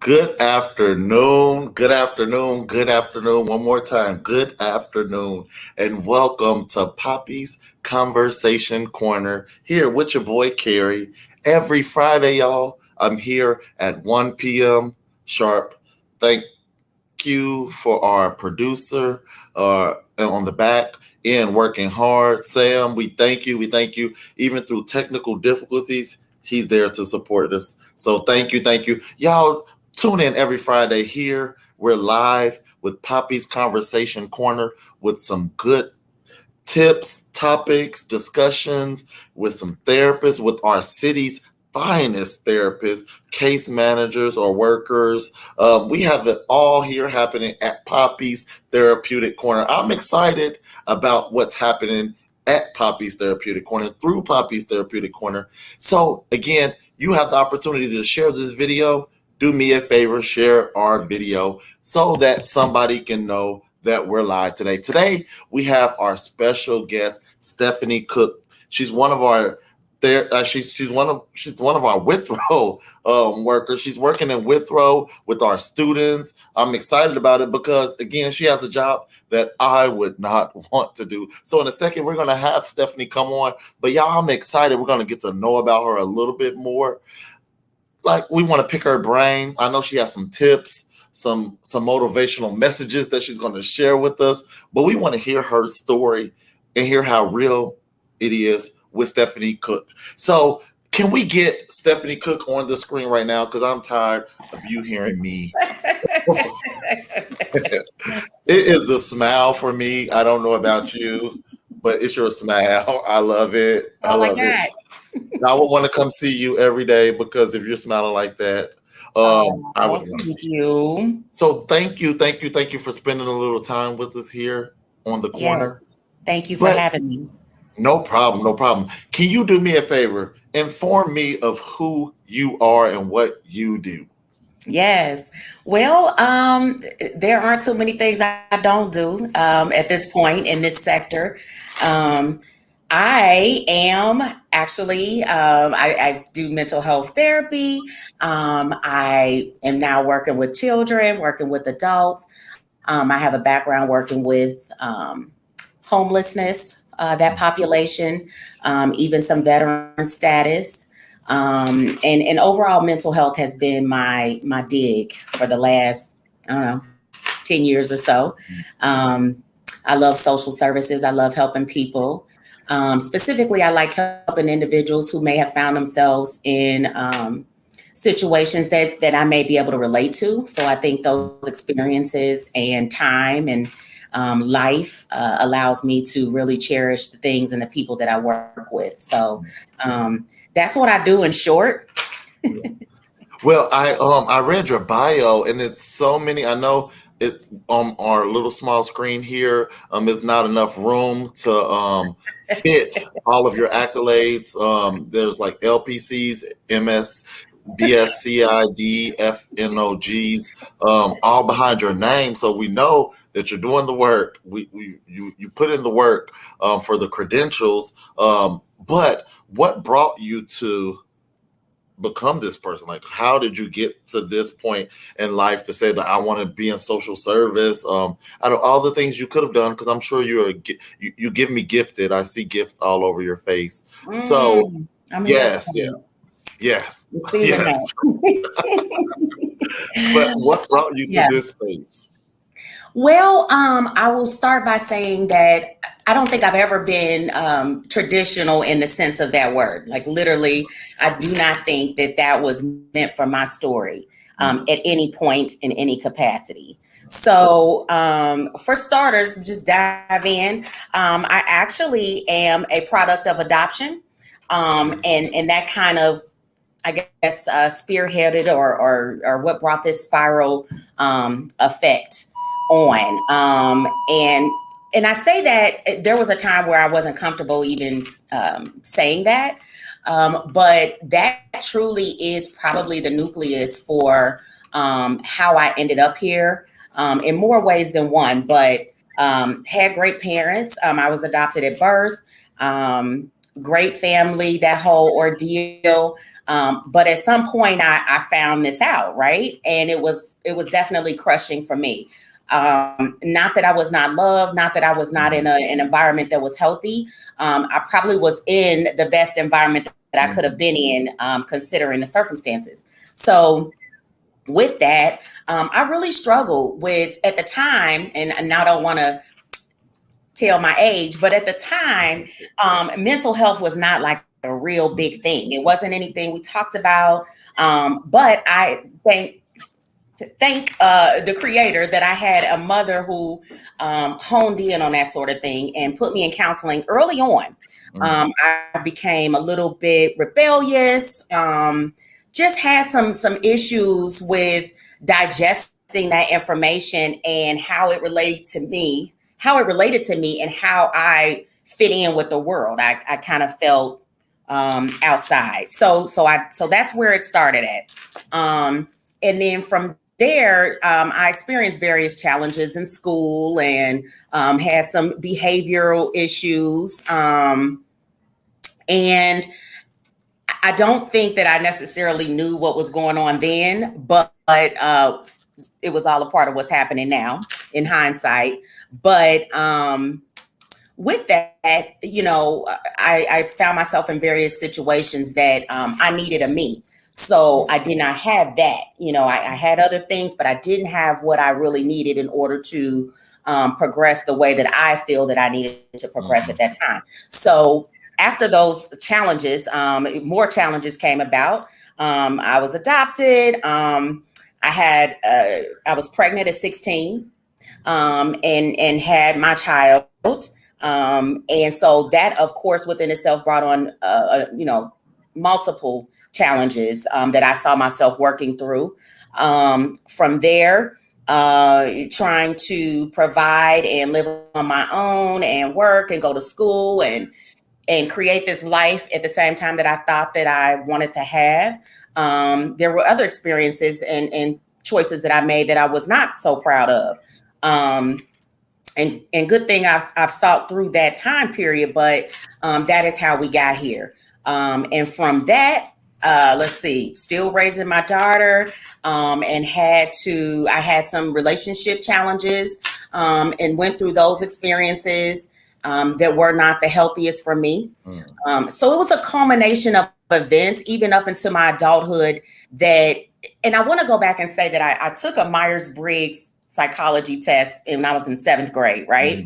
Good afternoon, good afternoon, good afternoon. One more time, good afternoon, and welcome to Poppy's Conversation Corner here with your boy Kerry. Every Friday, y'all, I'm here at 1 p.m. sharp. Thank you for our producer on the back and working hard. Sam, we thank you. We thank you. Even through technical difficulties, he's there to support us. So thank you. Thank you. Y'all tune in every Friday here. We're live with Poppy's Conversation Corner with some good tips, topics, discussions with some therapists, with our city's finest therapists, case managers, or workers. We have it all here happening at Poppy's Therapeutic Corner. I'm excited about what's happening at Poppy's Therapeutic Corner, through Poppy's Therapeutic Corner. So, again, you have the opportunity to share this video. Do me a favor, share our video so that somebody can know that we're live today. Today, we have our special guest, Stephanie Cooke. She's one of our she's one of our Withrow workers. She's working in Withrow with our students. I'm excited about it because, again, she has a job that I would not want to do. So in a second, we're going to have Stephanie come on. But y'all, I'm excited. We're going to get to know about her a little bit more. Like, we want to pick her brain. I know she has some tips, some motivational messages that she's going to share with us, but we want to hear her story and hear how real it is with Stephanie Cooke. So can we get Stephanie Cooke on the screen right now? Because I'm tired of you hearing me. It is the smile for me. I don't know about you, but it's your smile. I love it. I love it. I would want to come see you every day because if you're smiling like that, I would want to see you. So thank you for spending a little time with us here on the corner. Yes. Thank you for having me. No problem. Can you do me a favor? Inform me of who you are and what you do. Yes. Well, there aren't too many things I don't do at this point in this sector. I am actually, I do mental health therapy. I am now working with children, working with adults. I have a background working with homelessness, that population, even some veteran status. And overall mental health has been my dig for the last, 10 years or so. I love social services. I love helping people. Specifically, I like helping individuals who may have found themselves in situations that I may be able to relate to. So I think those experiences and time and life allows me to really cherish the things and the people that I work with. So that's what I do in short. Well, I read your bio and it's so many. I know it on our little small screen here is not enough room to fit all of your accolades. There's like LPCs, MS, BSCID, FNOGs, all behind your name. So we know that you're doing the work. You put in the work for the credentials. But what brought you to become this person? Like, how did you get to this point in life to say that I want to be in social service? Out of all the things you could have done, because I'm sure you give me gifted. I see gift all over your face. So yes. But what brought you to this space? Well, I will start by saying that I don't think I've ever been traditional in the sense of that word. Like, literally, I do not think that was meant for my story at any point in any capacity. So for starters, just dive in. I actually am a product of adoption, and that kind of, I guess, spearheaded or what brought this spiral effect on. And I say that there was a time where I wasn't comfortable even saying that, but that truly is probably the nucleus for how I ended up here in more ways than one, but had great parents. I was adopted at birth, great family, that whole ordeal. But at some point I found this out, right? And it was definitely crushing for me. Not that I was not loved, not that I was not in an environment that was healthy. I probably was in the best environment that I could have been in, considering the circumstances. So with that, I really struggled with at the time, and I don't want to tell my age, but at the time, mental health was not like a real big thing. It wasn't anything we talked about. But I thank the creator that I had a mother who honed in on that sort of thing and put me in counseling early on. I became a little bit rebellious, just had some issues with digesting that information and how it related to me and how I fit in with the world. I kind of felt outside. So that's where it started at. And then from there, I experienced various challenges in school and had some behavioral issues. And I don't think that I necessarily knew what was going on then, but it was all a part of what's happening now in hindsight. But with that, I found myself in various situations that I needed a me. So I did not have that. I had other things, but I didn't have what I really needed in order to progress the way that I feel that I needed to progress at that time. So after those challenges, more challenges came about. I was adopted. I was pregnant at 16 and had my child. And so that, of course, within itself brought on, multiple challenges that I saw myself working through. From there, trying to provide and live on my own and work and go to school and create this life at the same time that I thought that I wanted to have. There were other experiences and choices that I made that I was not so proud of. And good thing I've sought through that time period, but that is how we got here. And from that, still raising my daughter, and I had some relationship challenges, and went through those experiences, that were not the healthiest for me. So it was a culmination of events, even up into my adulthood and I want to go back and say that I took a Myers-Briggs psychology test when I was in 7th grade, right?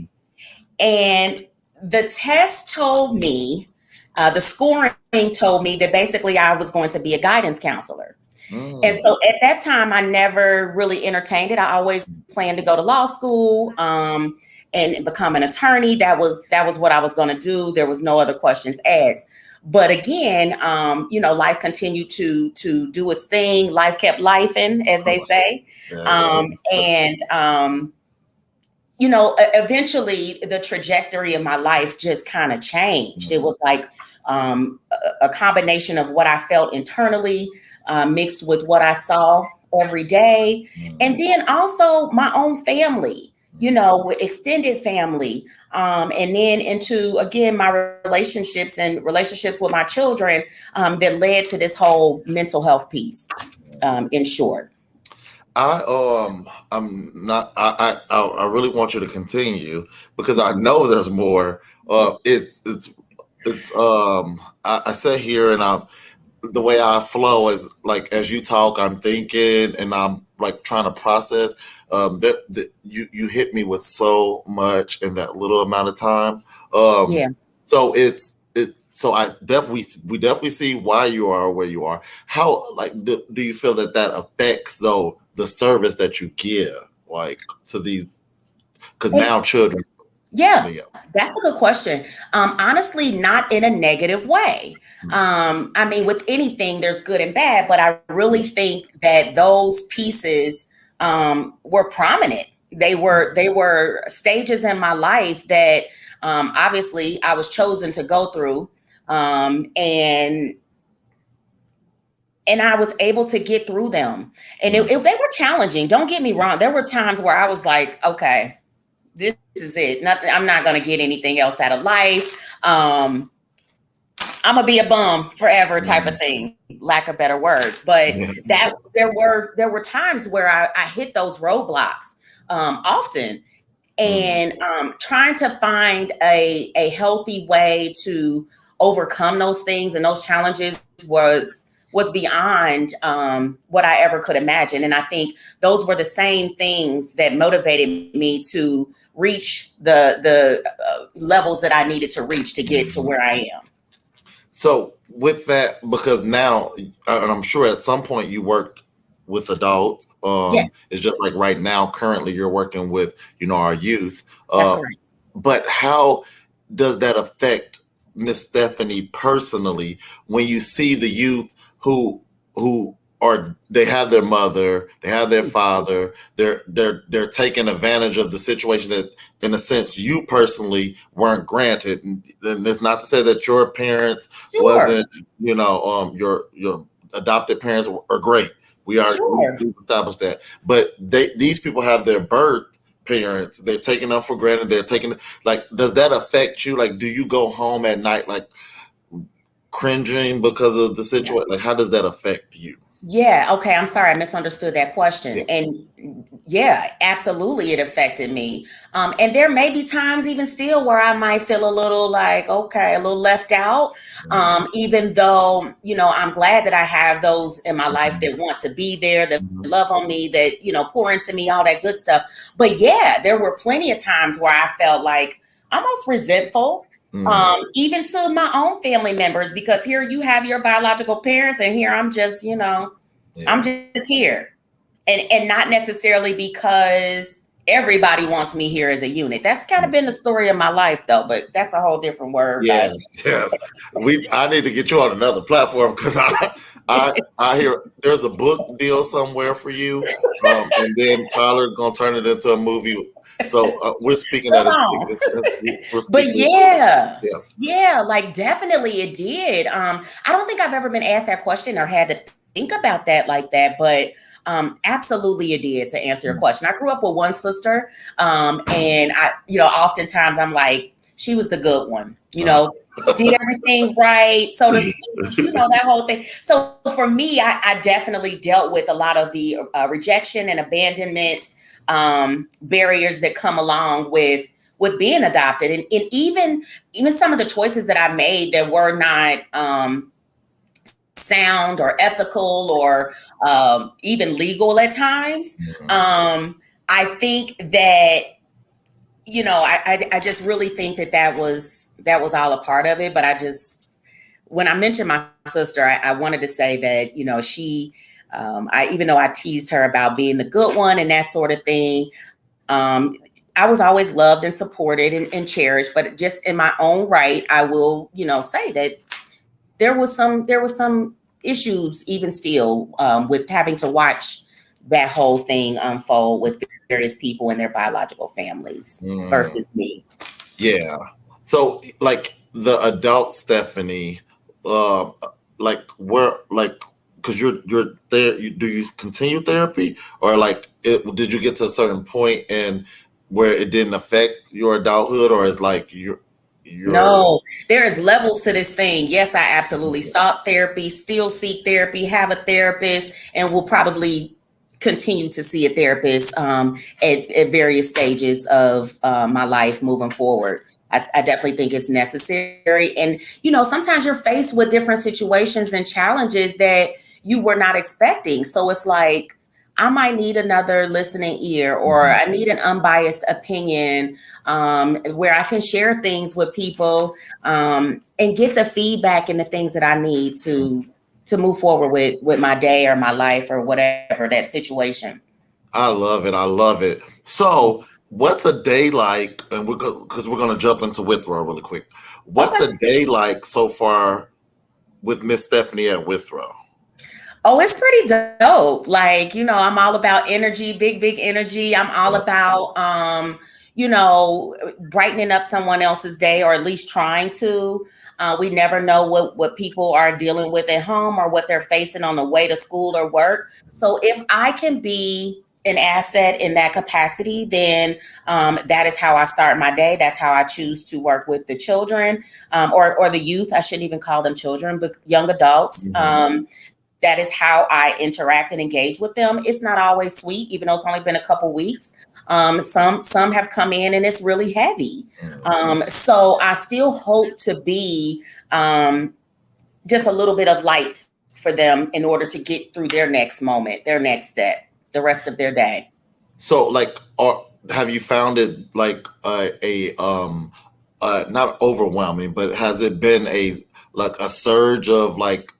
And the test told me, the scoring told me that basically I was going to be a guidance counselor. And so at that time, I never really entertained it. I always planned to go to law school and become an attorney. That was what I was going to do. There was no other questions asked. But again, life continued to do its thing. Life kept lifing, as they say. Eventually the trajectory of my life just kind of changed. It was like a combination of what I felt internally, mixed with what I saw every day. And then also my own family, with extended family, and then into, again, my relationships with my children, that led to this whole mental health piece, in short. I really want you to continue because I know there's more. I sit here and the way I flow is like, as you talk, I'm thinking and I'm like trying to process. You hit me with so much in that little amount of time. So so we definitely see why you are where you are. How, do you feel that affects though the service that you give, like, to these, because now children? Yeah, that's a good question. Honestly, not in a negative way. With anything, there's good and bad, but I really think that those pieces were prominent. They were stages in my life that obviously I was chosen to go through, and I was able to get through them. And they were challenging. Don't get me wrong. There were times where I was like, okay, this is it. I'm not going to get anything else out of life. I'm I'm gonna be a bum forever type of thing, lack of better words. But that there were times where I hit those roadblocks often, and trying to find a healthy way to overcome those things and those challenges was beyond what I ever could imagine. And I think those were the same things that motivated me to reach the levels that I needed to reach to get to where I am. So with that, because now, and I'm sure at some point you worked with adults. Yes, It's just like right now, currently you're working with, our youth. that's Uh, correct. but how does that affect Miss Stephanie personally when you see the youth who are they have their mother, they have their father, they're taking advantage of the situation that, in a sense, you personally weren't granted. And it's not to say that your parents Sure, wasn't, your adopted parents are great. sure. We've established that, but these people have their birth parents. They're taking them for granted. They're taking, like, does that affect you? Like, do you go home at night like cringing because of the Yeah. situation? Like, how does that affect you? Yeah, okay, I'm sorry, I misunderstood that question. Yeah. And yeah, absolutely it affected me. And there may be times even still where I might feel a little like, okay, a little left out. Even though, I'm glad that I have those in my life that want to be there, that Mhm. love on me, that, pour into me, all that good stuff. But yeah, there were plenty of times where I felt like almost resentful, Mhm. even to my own family members, because here you have your biological parents, and here I'm just, I'm Yeah. just here, and not necessarily because everybody wants me here as a unit. That's kind of been the story of my life, though. But that's a whole different word. Yes, yes. I need to get you on another platform because I hear there's a book deal somewhere for you, and then Tyler's gonna turn it into a movie. So we're speaking Come at its on. existence. We're But speaking. yeah, Yes. yeah, like definitely it did. I don't think I've ever been asked that question or had to think about that like that, but absolutely it did, to answer your question. I grew up with one sister, and oftentimes I'm like, she was the good one, Uh, did everything right, so to speak, that whole thing. So for me, I definitely dealt with a lot of the rejection and abandonment barriers that come along with being adopted, and even some of the choices that I made that were not sound or ethical or even legal at times. I think that I just really think that was all a part of it. But when I mentioned my sister, I wanted to say that she. I even though I teased her about being the good one and that sort of thing, um, I was always loved and supported and cherished, but just in my own right, I will, say that there was some issues even still with having to watch that whole thing unfold with various people and their biological families mm, versus me. yeah. So, like the adult Stephanie, uh, like where, like, because you're there. Do you continue therapy, or like, did you get to a certain point and where it didn't affect your adulthood, or is like you're No, there is levels to this thing. Yes, I absolutely sought therapy, still seek therapy, have a therapist, and will probably continue to see a therapist at various stages of my life moving forward. I definitely think it's necessary. And, sometimes you're faced with different situations and challenges that you were not expecting. So it's like, I might need another listening ear, or I need an unbiased opinion, where I can share things with people, and get the feedback and the things that I need to move forward with my day or my life or whatever that situation. I love it. I love it. So, what's a day like? And because we're gonna jump into Withrow really quick. What's Okay. a day like so far with Miss Stephanie at Withrow? Oh, it's pretty dope. Like, I'm all about energy, big, big energy. I'm all about, brightening up someone else's day, or at least trying to. We never know what people are dealing with at home or what they're facing on the way to school or work. So if I can be an asset in that capacity, then that is how I start my day. That's how I choose to work with the children, or the youth. I shouldn't even call them children, but young adults. That is how I interact and engage with them. It's not always sweet, even though it's only been a couple weeks. Some have come in and it's really heavy. So I still hope to be just a little bit of light for them in order to get through their next moment, their next step, the rest of their day. So, like, have you found it like not overwhelming, but has it been a surge of like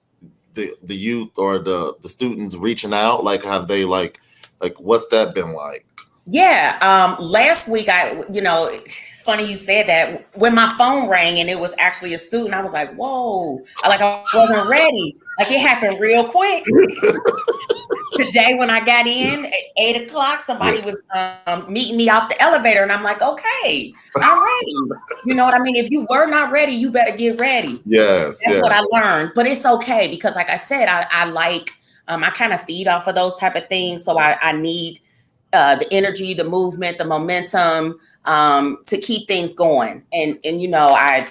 the youth or the students reaching out? Like, have they like what's that been like? Yeah. Last week, it's funny you said that. When my phone rang and it was actually a student, I was like, whoa, I wasn't ready. Like, it happened real quick. Today, when I got in at 8 o'clock, somebody was meeting me off the elevator, and I'm like, okay, I'm ready. You know what I mean? If you were not ready, you better get ready. Yes. That's what I learned. But it's okay because, like I said, I kind of feed off of those type of things. So I need the energy, the movement, the momentum to keep things going. And I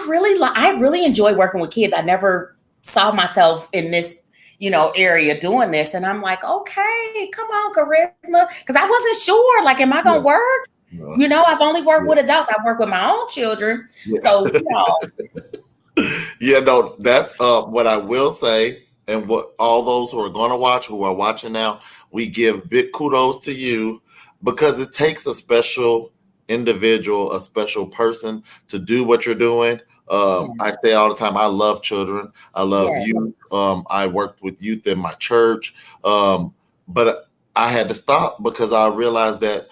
really enjoy working with kids. I never saw myself in this area doing this, and I'm like, okay, come on, charisma, because I wasn't sure, like, am I gonna work? I've only worked with adults. I work with my own children, so Yeah, no, that's what I will say, and what all those who are going to watch, who are watching now, we give big kudos to you, because it takes a special individual, a special person to do what you're doing. I say all the time, I love children. I love youth. I worked with youth in my church, but I had to stop because I realized that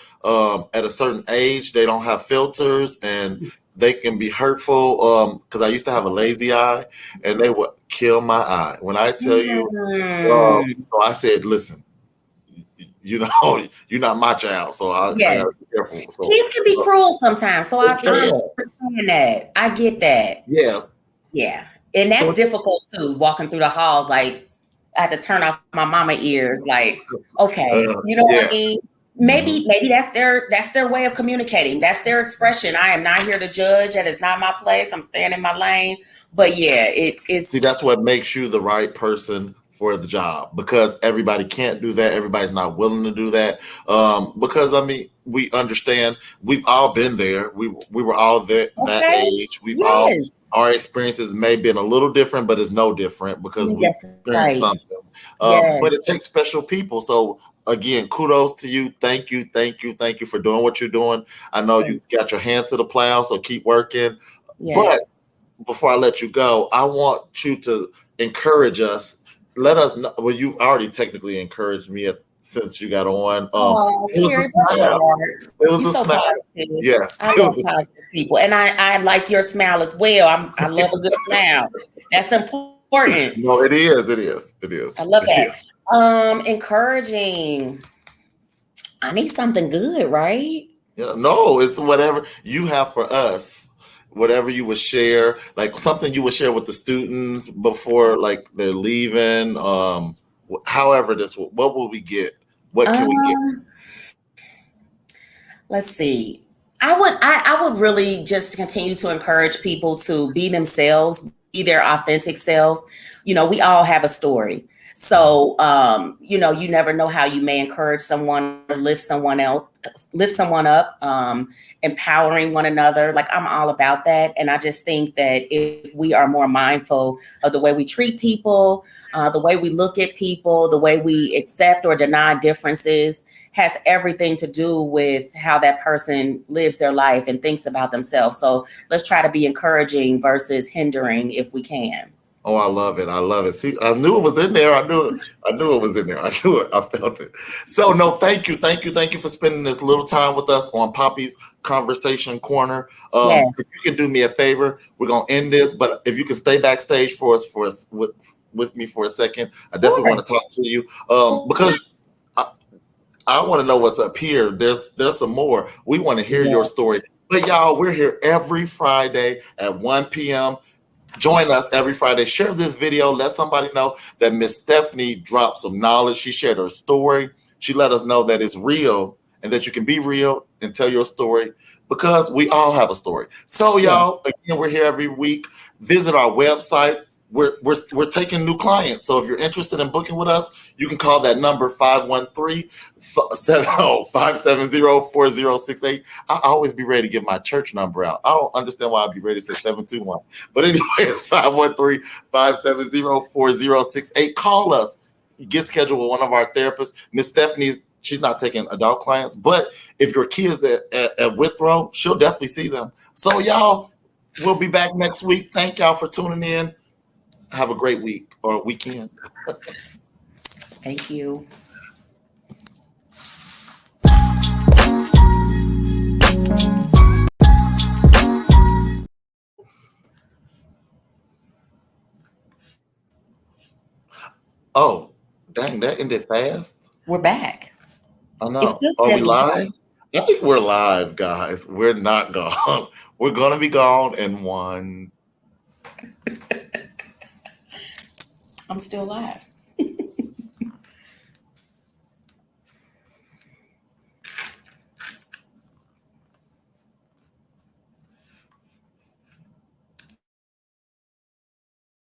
at a certain age, they don't have filters and they can be hurtful. Because I used to have a lazy eye, and they would kill my eye. When I tell you, so I said, listen, you're not my child, so I gotta be careful. So, kids can be cruel sometimes, so I understand that. I get that. Yes. Yeah, and that's difficult too. Walking through the halls, like I had to turn off my mama ears. Like, okay, what I mean? Maybe that's their way of communicating. That's their expression. I am not here to judge. That is not my place. I'm staying in my lane. But yeah, it is. See, that's what makes you the right person for the job, because everybody can't do that. Everybody's not willing to do that. Because I mean, we understand. We've all been there. We were all that age. We've all, our experiences may have been a little different, but it's no different because we experienced something. But it takes special people. So again, kudos to you. Thank you for doing what you're doing. I know you got your hand to the plow, so keep working. But before I let you go, I want you to encourage us. Let us know. Well, you already technically encouraged me since you got on. It was a smile. It was a smile. Yes, I love positive people, and I like your smile as well. I love a good smile. That's important. No, it is. I love that. Encouraging. I need something good, right? Yeah, no, it's whatever you have for us. Whatever you would share, like something you would share with the students before, like they're leaving. However, what will we get? What can we get? Let's see. I would really just continue to encourage people to be themselves, be their authentic selves. We all have a story. So, you never know how you may encourage someone or lift someone up, empowering one another. Like, I'm all about that. And I just think that if we are more mindful of the way we treat people, the way we look at people, the way we accept or deny differences, has everything to do with how that person lives their life and thinks about themselves. So let's try to be encouraging versus hindering if we can. Oh, I love it. See, I knew it was in there. I knew it was in there. I knew it. I felt it. So, no, thank you for spending this little time with us on Poppy's Conversation Corner. If you can do me a favor, we're gonna end this. But if you can stay backstage with me for a second, I definitely want to talk to you because I want to know what's up here. There's some more. We want to hear your story. But y'all, we're here every Friday at 1 p.m. Join us every Friday. Share this video. Let somebody know that Miss Stephanie dropped some knowledge. She shared her story. She let us know that it's real and that you can be real and tell your story because we all have a story. So, Yeah. y'all, again, we're here every week. Visit our website. We're taking new clients. So if you're interested in booking with us, you can call that number 513-570-4068. I always be ready to get my church number out. I don't understand why I'd be ready to say 721. But anyway, it's 513-570-4068. Call us. Get scheduled with one of our therapists. Miss Stephanie, she's not taking adult clients, but if your kids at Withrow, she'll definitely see them. So y'all, we'll be back next week. Thank y'all for tuning in. Have a great week or weekend. Thank you. Oh, dang, that ended fast. We're back. I It know. still Are we says live? live. I think we're live, guys. We're not gone. We're going to be gone in one. I'm still live.